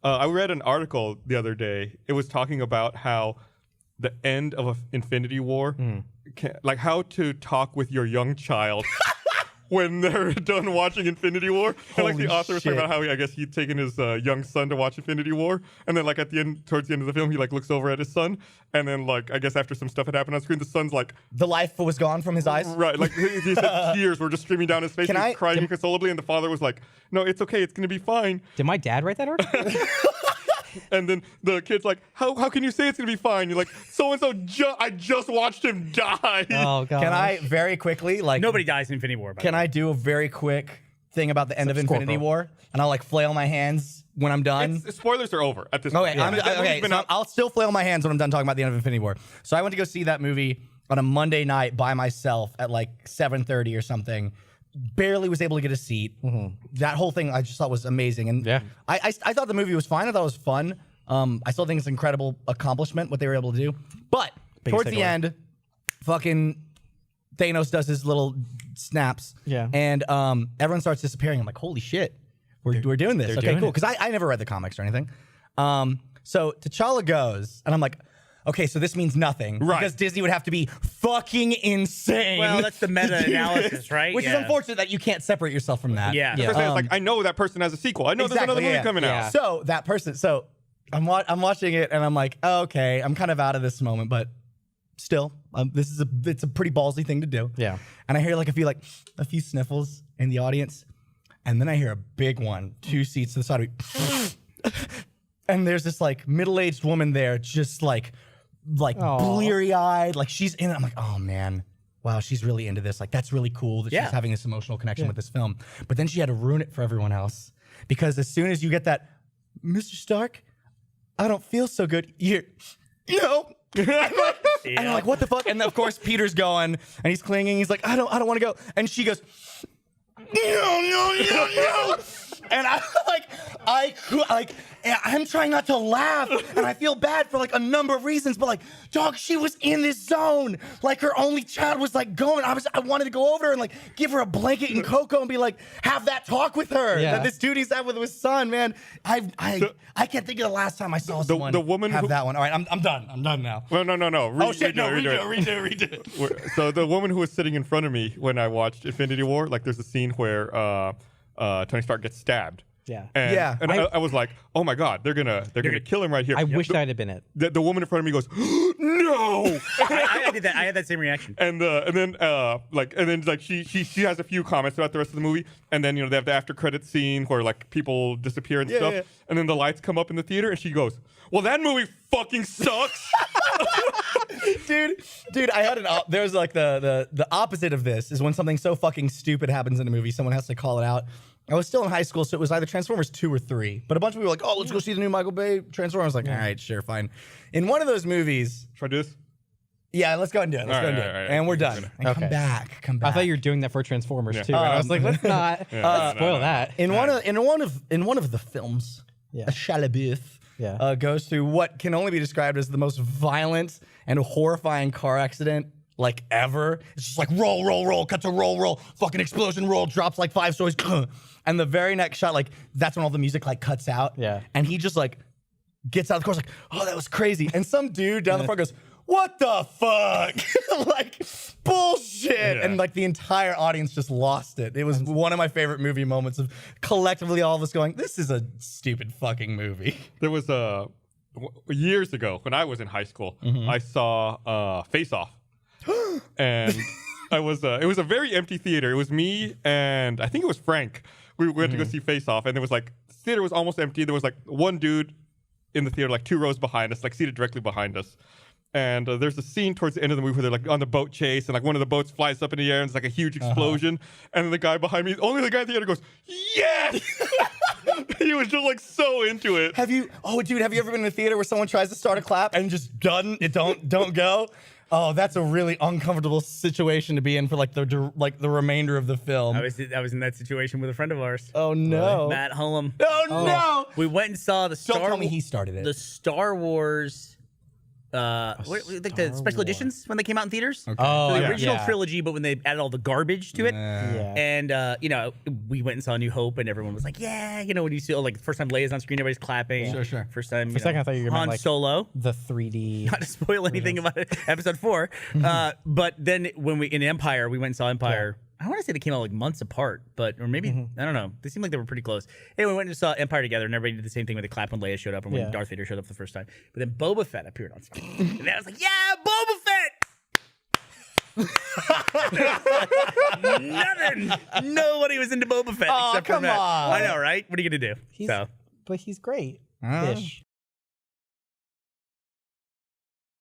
I read an article the other day. It was talking about how the end of Infinity War, like how to talk with your young child when they're done watching Infinity War. And like the author was talking about how I guess he'd taken his young son to watch Infinity War, and then like at the end, towards the end of the film, he like looks over at his son, and then like I guess after some stuff had happened on screen, the son's like the life was gone from his eyes. Right, like he said tears were just streaming down his face. He was crying inconsolably, and the father was like, "No, it's okay, it's gonna be fine." Did my dad write that article? And then the kid's like, how can you say it's gonna be fine? You're like, so-and-so, I just watched him die. Oh, God. Can I very quickly, like... Nobody dies in Infinity War. Can I do a very quick thing about the end of Infinity War? And I'll like flail my hands when I'm done. Spoilers are over at this point. Okay, so I'll still flail my hands when I'm done talking about the end of Infinity War. So I went to go see that movie on a Monday night by myself at like 7:30 or something. Barely was able to get a seat. That whole thing I just thought was amazing. And I thought the movie was fine. I thought it was fun. I still think it's an incredible accomplishment what they were able to do. But towards the end, fucking Thanos does his little snaps. Yeah. And everyone starts disappearing. I'm like, holy shit. We're doing this. Okay, cool. Because I never read the comics or anything. So T'Challa goes, and I'm like, okay, so this means nothing. Right. Because Disney would have to be fucking insane. Well, that's the meta-analysis, right? Which is unfortunate that you can't separate yourself from that. Yeah. It's like, I know that person has a sequel. I know there's another movie coming out. So that person, I'm watching it, and I'm like, oh, okay, I'm kind of out of this moment, but still, it's a pretty ballsy thing to do. Yeah. And I hear like a few sniffles in the audience, and then I hear a big one, 2 seats to the side of me. And there's this like middle-aged woman there, just like bleary-eyed, like she's in it. I'm like, oh man, wow, she's really into this. Like that's really cool that she's having this emotional connection with this film. But then she had to ruin it for everyone else, because as soon as you get that, Mr. Stark, I don't feel so good. No. And I'm like, what the fuck? And of course Peter's going, and he's clinging. He's like, I don't want to go. And she goes, no. And I'm trying not to laugh, and I feel bad for like a number of reasons, but like, dog, she was in this zone. Like her only child was like going. I wanted to go over to her and like give her a blanket and cocoa and be like, have that talk with her that this dude he's had with his son, man. I can't think of the last time I saw someone have that one. All right, I'm done. I'm done now. Well, no. Redo it. So the woman who was sitting in front of me when I watched Infinity War, like there's a scene where Tony Stark gets stabbed. And I was like, oh my God, they're gonna kill him right here. I wish I'd have been it. The woman in front of me goes, no. I did that. I had that same reaction. And then she has a few comments about the rest of the movie, and then they have the after credit scene where like people disappear and stuff, and then the lights come up in the theater, and she goes, well, that movie fucking sucks. Dude, I had there's like the opposite of this is when something so fucking stupid happens in a movie, someone has to call it out. I was still in high school, so it was either Transformers 2 or 3. But a bunch of people were like, oh, let's go see the new Michael Bay Transformers. I was like, all right, sure, fine. In one of those movies... Should I do this? Yeah, let's go ahead and do it. Let's go and do it. And we're done. And come back. I thought you were doing that for Transformers, too. And I was like, let's not spoil that. In one of the films, Shia LaBeouf goes through what can only be described as the most violent and horrifying car accident like ever. It's just like roll, cut to roll, fucking explosion, roll, drops like 5 stories. And the very next shot, like that's when all the music like cuts out. Yeah. And he just like gets out of the car, like, oh, that was crazy. And some dude down the front goes, what the fuck? Like bullshit. Yeah. And like the entire audience just lost it. It was one of my favorite movie moments of collectively all of us going, this is a stupid fucking movie. There was years ago when I was in high school, I saw Face Off. And it was a very empty theater. It was me and I think it was Frank. We went to go see Face Off, and there was like the theater was almost empty. There was like one dude in the theater, like 2 rows behind us, like seated directly behind us. And there's a scene towards the end of the movie where they're like on the boat chase, and like one of the boats flies up in the air, and it's like a huge explosion. And then the guy behind me, only the guy in the theater goes, yes! He was just like so into it. Have you ever been in a theater where someone tries to start a clap and just don't go? Oh, that's a really uncomfortable situation to be in for like the remainder of the film. I was in that situation with a friend of ours. Oh no, Matt Hullum. Oh no, we went and saw the Don't tell me he started it. The Star Wars like the special editions when they came out in theaters. Okay. Oh, So the yeah. original Yeah. trilogy, but when they added all the garbage to it. Yeah. And you know, we went and saw New Hope, and everyone was like, "Yeah," you know, when you see like the first time Leia's on screen, everybody's clapping. Sure. First time, For a second, I thought you were Han meant, like, Solo. The 3D. Not to spoil anything about episode 4, but then when we in Empire, we went and saw Empire. I want to say they came out like months apart, or maybe I don't know. They seemed like they were pretty close. Anyway, we went and saw Empire together, and everybody did the same thing when they clapped when Leia showed up and when Darth Vader showed up the first time. But then Boba Fett appeared on screen, and I was like, "Yeah, Boba Fett!" Nothing. Nobody was into Boba Fett except for come Matt. on. I know, right? What are you gonna do? But he's great. Ish.